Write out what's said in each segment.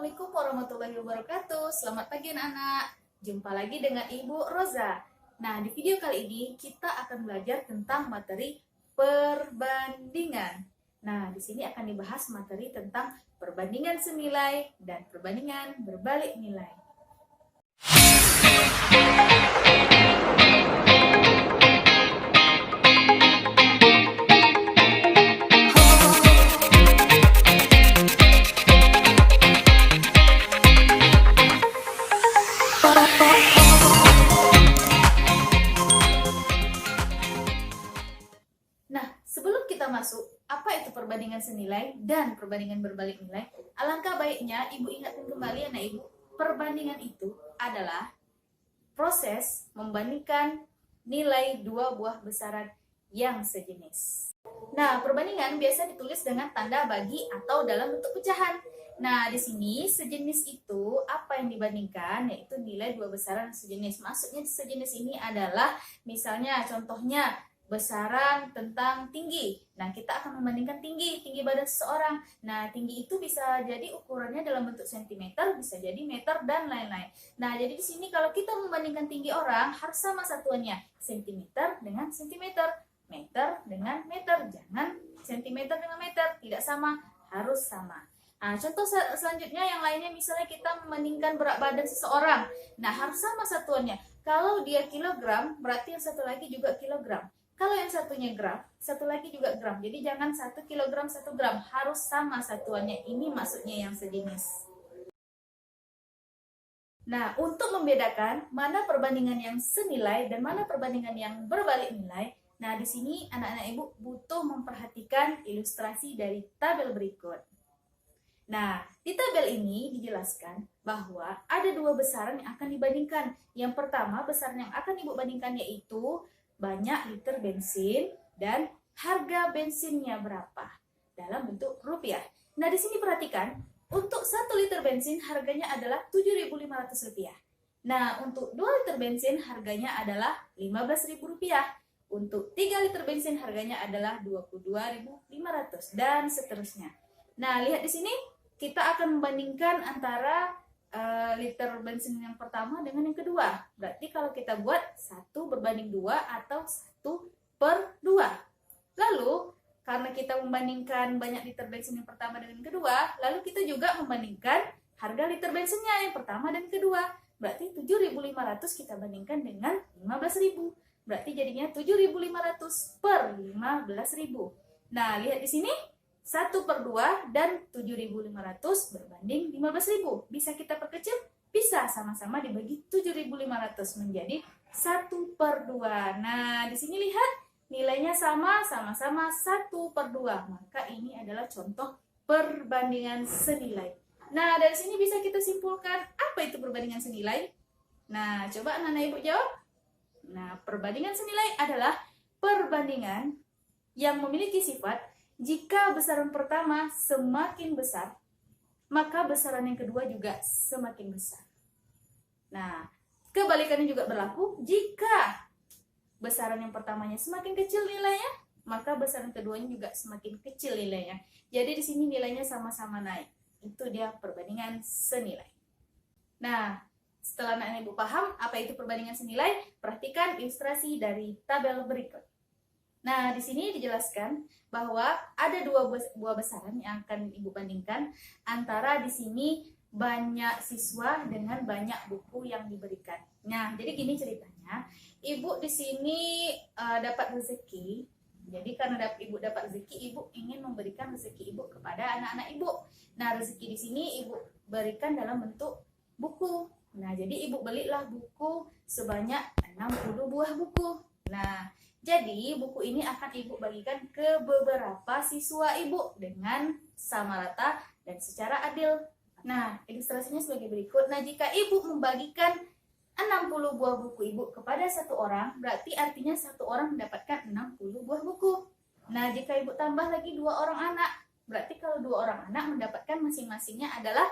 Assalamualaikum warahmatullahi wabarakatuh. Selamat pagi anak-anak. Jumpa lagi dengan Ibu Roza. Nah, di video kali ini kita akan belajar tentang materi perbandingan. Nah, di sini akan dibahas materi tentang perbandingan senilai dan perbandingan berbalik nilai. Nah, sebelum kita masuk, apa itu perbandingan senilai dan perbandingan berbalik nilai? Alangkah baiknya Ibu ingatkan kembali anak Ibu, perbandingan itu adalah proses membandingkan nilai dua buah besaran yang sejenis. Nah, perbandingan biasa ditulis dengan tanda bagi atau dalam bentuk pecahan. Nah, di sini sejenis itu apa yang dibandingkan, yaitu nilai dua besaran sejenis. Maksudnya sejenis ini adalah misalnya contohnya besaran tentang tinggi. Nah, kita akan membandingkan tinggi badan seseorang. Nah, tinggi itu bisa jadi ukurannya dalam bentuk sentimeter, bisa jadi meter, dan lain-lain. Nah, jadi di sini kalau kita membandingkan tinggi orang, harus sama satuannya. Sentimeter dengan sentimeter, meter dengan meter. Jangan sentimeter dengan meter, tidak sama, harus sama. Nah, contoh selanjutnya yang lainnya, misalnya kita membandingkan berat badan seseorang. Nah, harus sama satuannya. Kalau dia kilogram, berarti yang satu lagi juga kilogram. Kalau yang satunya gram, satu lagi juga gram. Jadi jangan 1 kilogram 1 gram, harus sama satuannya. Ini maksudnya yang sejenis. Nah, untuk membedakan mana perbandingan yang senilai dan mana perbandingan yang berbalik nilai, nah di sini anak-anak Ibu butuh memperhatikan ilustrasi dari tabel berikut. Nah, di tabel ini dijelaskan bahwa ada dua besaran yang akan dibandingkan. Yang pertama, besaran yang akan Ibu bandingkan yaitu banyak liter bensin dan harga bensinnya berapa dalam bentuk rupiah. Nah, di sini perhatikan, untuk 1 liter bensin harganya adalah Rp7.500. Nah, untuk 2 liter bensin harganya adalah Rp15.000. Untuk 3 liter bensin harganya adalah Rp22.500 dan seterusnya. Nah, lihat di sini kita akan membandingkan antara liter bensin yang pertama dengan yang kedua. Berarti kalau kita buat 1 berbanding 2 atau 1/2. Lalu karena kita membandingkan banyak liter bensin yang pertama dengan yang kedua, lalu kita juga membandingkan harga liter bensinnya yang pertama dan kedua. Berarti 7.500 kita bandingkan dengan 15.000. Berarti jadinya 7.500 per 15.000. Nah, lihat di sini 1/2 dan 7.500 berbanding 15.000. Bisa kita perkecil? Bisa, sama-sama dibagi 7.500 menjadi 1/2. Nah, di sini lihat nilainya sama-sama 1/2. Maka ini adalah contoh perbandingan senilai. Nah, dari sini bisa kita simpulkan apa itu perbandingan senilai? Nah, coba anak-anak Ibu jawab. Nah, perbandingan senilai adalah perbandingan yang memiliki sifat jika besaran pertama semakin besar, maka besaran yang kedua juga semakin besar. Nah, kebalikannya juga berlaku. Jika besaran yang pertamanya semakin kecil nilainya, maka besaran keduanya juga semakin kecil nilainya. Jadi di sini nilainya sama-sama naik. Itu dia perbandingan senilai. Nah, setelah anak Ibu paham apa itu perbandingan senilai, perhatikan ilustrasi dari tabel berikut. Nah, di sini dijelaskan bahwa ada dua buah besaran yang akan Ibu bandingkan antara di sini banyak siswa dengan banyak buku yang diberikan. Nah, jadi gini ceritanya, Ibu di sini dapat rezeki. Jadi karena Ibu dapat rezeki, Ibu ingin memberikan rezeki Ibu kepada anak-anak Ibu. Nah, rezeki di sini Ibu berikan dalam bentuk buku. Nah, jadi Ibu belilah buku sebanyak 60 buah buku. Nah, jadi buku ini akan Ibu bagikan ke beberapa siswa Ibu dengan sama rata dan secara adil. Nah, ilustrasinya sebagai berikut. Nah, jika Ibu membagikan 60 buah buku Ibu kepada satu orang, berarti artinya satu orang mendapatkan 60 buah buku. Nah, jika Ibu tambah lagi 2 orang anak, berarti kalau 2 orang anak mendapatkan masing-masingnya adalah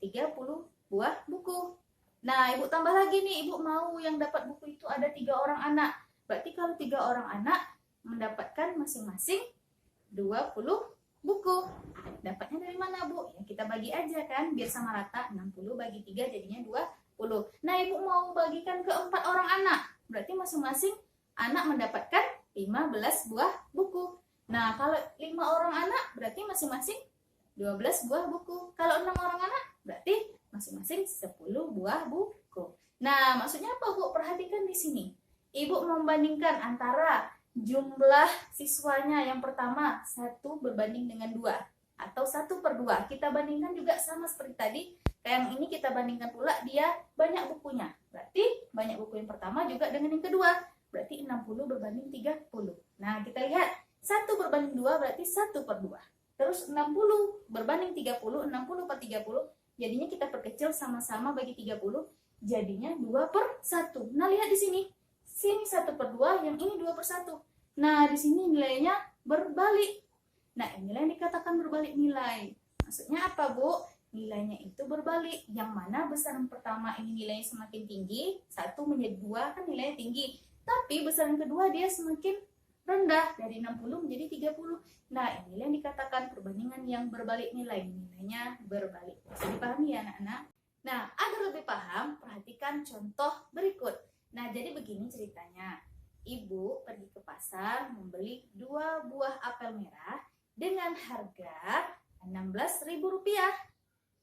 30 buah buku. Nah, Ibu tambah lagi nih, Ibu mau yang dapat buku itu ada 3 orang anak. Berarti kalau 3 orang anak mendapatkan masing-masing 20 buku. Dapatnya dari mana, Bu? Ya kita bagi aja kan, biar sama rata. 60 bagi 3 jadinya 20. Nah, Ibu mau bagikan ke 4 orang anak. Berarti masing-masing anak mendapatkan 15 buah buku. Nah, kalau 5 orang anak berarti masing-masing 12 buah buku. Kalau 6 orang anak berarti masing-masing 10 buah buku. Nah, maksudnya apa, Bu? Perhatikan di sini. Ibu membandingkan antara jumlah siswanya yang pertama 1 berbanding dengan 2 atau 1/2. Kita bandingkan juga sama seperti tadi. Yang ini kita bandingkan pula dia banyak bukunya. Berarti banyak buku yang pertama juga dengan yang kedua. Berarti 60 berbanding 30. Nah, kita lihat 1 berbanding 2 berarti 1/2. Terus 60 berbanding 30, 60/30. Jadinya kita perkecil sama-sama bagi 30. Jadinya 2/1. Nah, lihat di sini. Sini 1/2, yang ini 2/1. Nah, di sini nilainya berbalik. Nah, inilah yang dikatakan berbalik nilai. Maksudnya apa, Bu? Nilainya itu berbalik. Yang mana besaran pertama ini nilainya semakin tinggi, 1 menjadi 2 kan nilainya tinggi. Tapi besaran kedua dia semakin rendah, dari 60 menjadi 30. Nah, inilah yang dikatakan perbandingan yang berbalik nilai. Nilainya berbalik. Bisa dipahami ya, anak-anak? Nah, agar lebih paham, perhatikan contoh berikut. Nah, jadi begini ceritanya. Ibu pergi ke pasar membeli 2 buah apel merah dengan harga Rp16.000.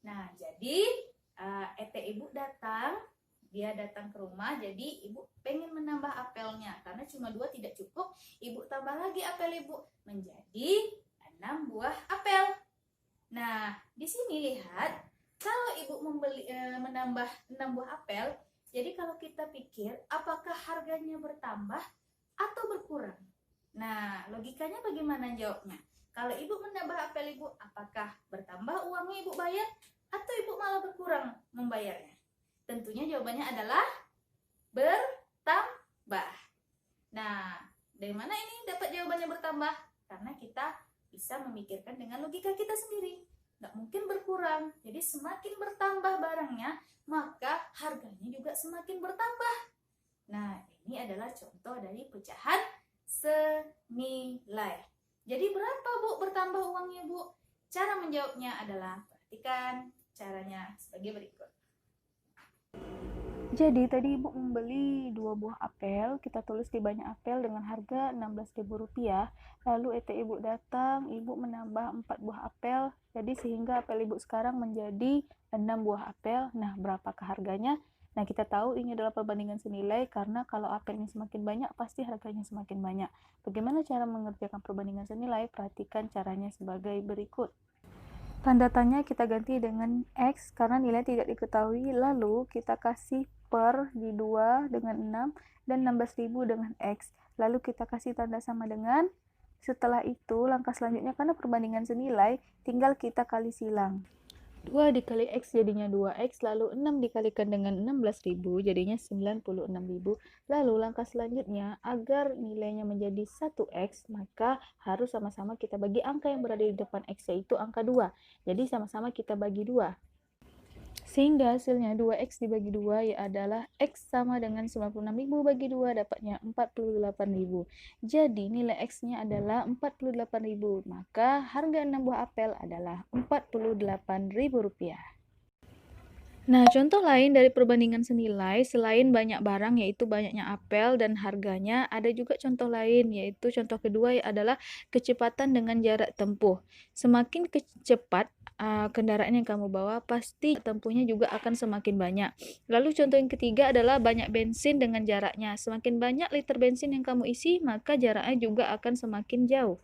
Nah, jadi ete ibu datang, dia datang ke rumah, jadi ibu pengen menambah apelnya. Karena cuma 2 tidak cukup, ibu tambah lagi apel ibu menjadi 6 buah apel. Nah, di sini lihat, kalau ibu menambah 6 buah apel, jadi kalau kita pikir, apakah harganya bertambah atau berkurang? Nah, logikanya bagaimana jawabnya? Kalau ibu menambah apel ibu, apakah bertambah uangnya ibu bayar atau ibu malah berkurang membayarnya? Tentunya jawabannya adalah bertambah. Nah, dari mana ini dapat jawabannya bertambah? Karena kita bisa memikirkan dengan logika kita sendiri. Nggak mungkin berkurang. Jadi semakin bertambah barangnya, maka harganya juga semakin bertambah. Nah, ini adalah contoh dari pecahan senilai. Jadi berapa, Bu, bertambah uangnya, Bu? Cara menjawabnya adalah, perhatikan caranya sebagai berikut. Jadi tadi ibu membeli 2 buah apel, kita tulis di banyak apel dengan harga Rp16.000. Lalu ibu datang, ibu menambah 4 buah apel, jadi sehingga apel ibu sekarang menjadi 6 buah apel. Nah, berapakah harganya? Nah, kita tahu ini adalah perbandingan senilai karena kalau apelnya semakin banyak pasti harganya semakin banyak. Bagaimana cara mengerjakan perbandingan senilai? Perhatikan caranya sebagai berikut. Tanda tanya kita ganti dengan X karena nilai tidak diketahui, lalu kita kasih per di 2 dengan 6 dan 16.000 dengan X. Lalu kita kasih tanda sama dengan, setelah itu langkah selanjutnya karena perbandingan senilai, tinggal kita kali silang. 2 dikali X jadinya 2X, lalu 6 dikalikan dengan 16.000 jadinya 96.000. Lalu langkah selanjutnya, agar nilainya menjadi 1X, maka harus sama-sama kita bagi angka yang berada di depan X, yaitu angka 2. Jadi sama-sama kita bagi 2. Sehingga hasilnya 2X dibagi 2 ya adalah X sama dengan 96.000 bagi 2 dapatnya 48.000. Jadi nilai X-nya adalah 48.000. Maka harga 6 buah apel adalah Rp48.000. Nah, contoh lain dari perbandingan senilai, selain banyak barang yaitu banyaknya apel dan harganya, ada juga contoh lain yaitu contoh kedua adalah kecepatan dengan jarak tempuh. Semakin cepat kendaraan yang kamu bawa, pasti tempuhnya juga akan semakin banyak. Lalu contoh yang ketiga adalah banyak bensin dengan jaraknya. Semakin banyak liter bensin yang kamu isi, maka jaraknya juga akan semakin jauh.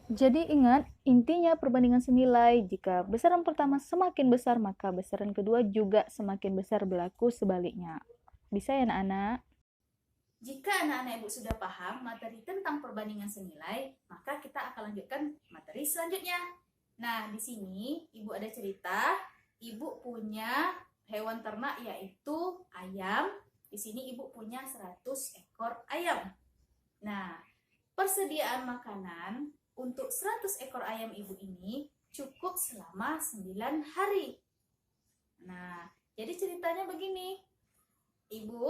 Jadi ingat, intinya perbandingan senilai, jika besaran pertama semakin besar, maka besaran kedua juga semakin besar, berlaku sebaliknya. Bisa ya anak-anak? Jika anak-anak ibu sudah paham materi tentang perbandingan senilai, maka kita akan lanjutkan materi selanjutnya. Nah, di sini ibu ada cerita, ibu punya hewan ternak yaitu ayam. Di sini ibu punya 100 ekor ayam. Nah, persediaan makanan untuk 100 ekor ayam ibu ini cukup selama 9 hari. Nah, jadi ceritanya begini. Ibu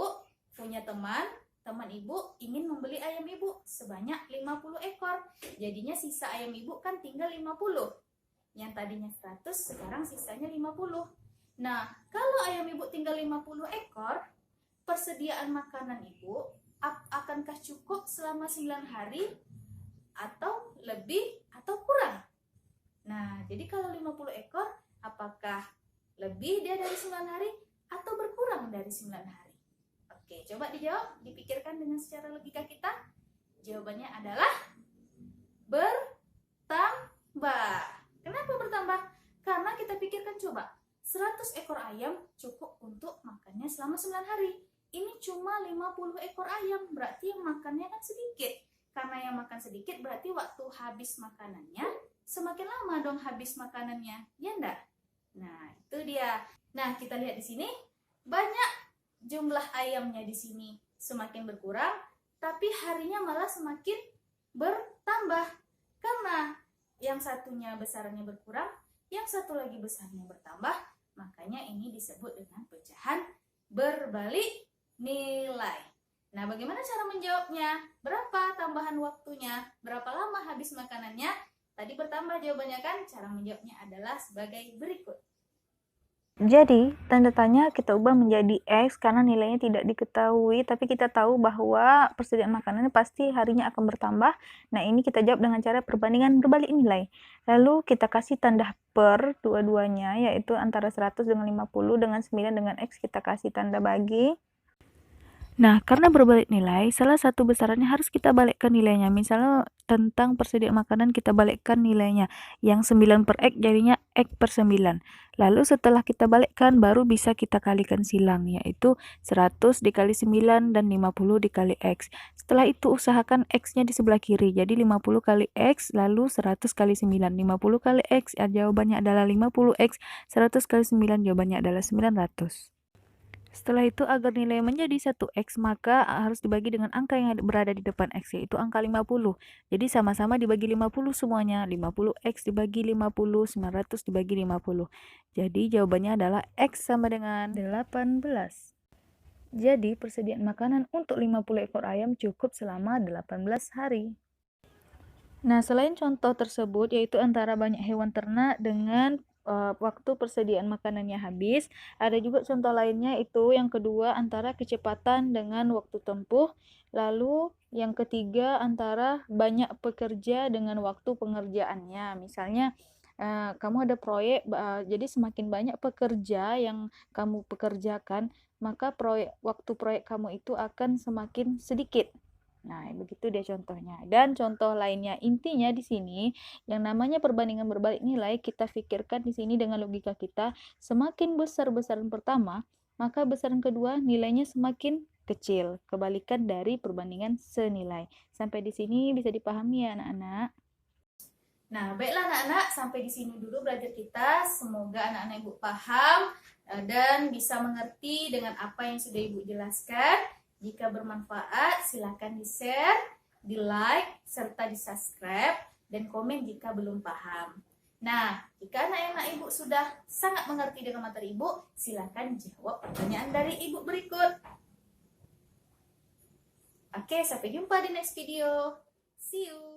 punya teman teman ibu ingin membeli ayam ibu sebanyak 50 ekor. Jadinya sisa ayam ibu kan tinggal 50. Yang tadinya 100, sekarang sisanya 50. Nah, kalau ayam ibu tinggal 50 ekor, persediaan makanan ibu akankah cukup selama 9 hari atau lebih atau kurang? Nah, jadi kalau 50 ekor, apakah lebih dia dari 9 hari atau berkurang dari 9 hari? Oke, coba dijawab, dipikirkan dengan secara logika kita. Jawabannya adalah bertambah. Kenapa bertambah? Karena kita pikirkan coba, 100 ekor ayam cukup untuk makannya selama 9 hari. Ini cuma 50 ekor ayam, berarti yang makannya kan sedikit. Karena yang makan sedikit berarti waktu habis makanannya semakin lama dong habis makanannya, ya enggak? Nah, itu dia. Nah, kita lihat di sini banyak jumlah ayamnya di sini semakin berkurang, tapi harinya malah semakin bertambah. Karena yang satunya besarnya berkurang, yang satu lagi besarnya bertambah, makanya ini disebut dengan pecahan berbalik nilai. Nah, bagaimana cara menjawabnya? Berapa tambahan waktunya? Berapa lama habis makanannya? Tadi bertambah jawabannya kan? Cara menjawabnya adalah sebagai berikut. Jadi, tanda tanya kita ubah menjadi X karena nilainya tidak diketahui, tapi kita tahu bahwa persediaan makanannya pasti harinya akan bertambah. Nah, ini kita jawab dengan cara perbandingan berbalik nilai. Lalu kita kasih tanda per dua-duanya, yaitu antara 100 dengan 50, dengan 9 dengan X kita kasih tanda bagi. Nah, karena berbalik nilai, salah satu besarannya harus kita balikkan nilainya. Misalnya tentang persediaan makanan kita balikkan nilainya. Yang 9 per X jadinya X per 9. Lalu setelah kita balikkan baru bisa kita kalikan silang, yaitu 100 dikali 9 dan 50 dikali X. Setelah itu usahakan X-nya di sebelah kiri. Jadi 50 kali X lalu 100 kali 9. 50 kali X jawabannya adalah 50X. 100 kali 9 jawabannya adalah 900. Setelah itu agar nilai menjadi 1x maka harus dibagi dengan angka yang berada di depan x, yaitu angka 50. Jadi sama-sama dibagi 50 semuanya. 50x dibagi 50, 900 dibagi 50. Jadi jawabannya adalah x sama dengan 18. Jadi persediaan makanan untuk 50 ekor ayam cukup selama 18 hari. Nah, selain contoh tersebut yaitu antara banyak hewan ternak dengan waktu persediaan makanannya habis, ada juga contoh lainnya itu yang kedua antara kecepatan dengan waktu tempuh, lalu yang ketiga antara banyak pekerja dengan waktu pengerjaannya. Misalnya kamu ada proyek, jadi semakin banyak pekerja yang kamu pekerjakan, maka waktu proyek kamu itu akan semakin sedikit. Nah, begitu dia contohnya. Dan contoh lainnya, intinya di sini yang namanya perbandingan berbalik nilai, kita pikirkan di sini dengan logika kita, semakin besar besaran pertama, maka besaran kedua nilainya semakin kecil. Kebalikan dari perbandingan senilai. Sampai di sini bisa dipahami ya anak-anak? Nah, baiklah anak-anak, sampai di sini dulu belajar kita. Semoga anak-anak ibu paham dan bisa mengerti dengan apa yang sudah ibu jelaskan. Jika bermanfaat, silakan di-share, di-like, serta di-subscribe, dan komen jika belum paham. Nah, jika anak-anak ibu sudah sangat mengerti dengan materi ibu, silakan jawab pertanyaan dari ibu berikut. Oke, sampai jumpa di next video. See you!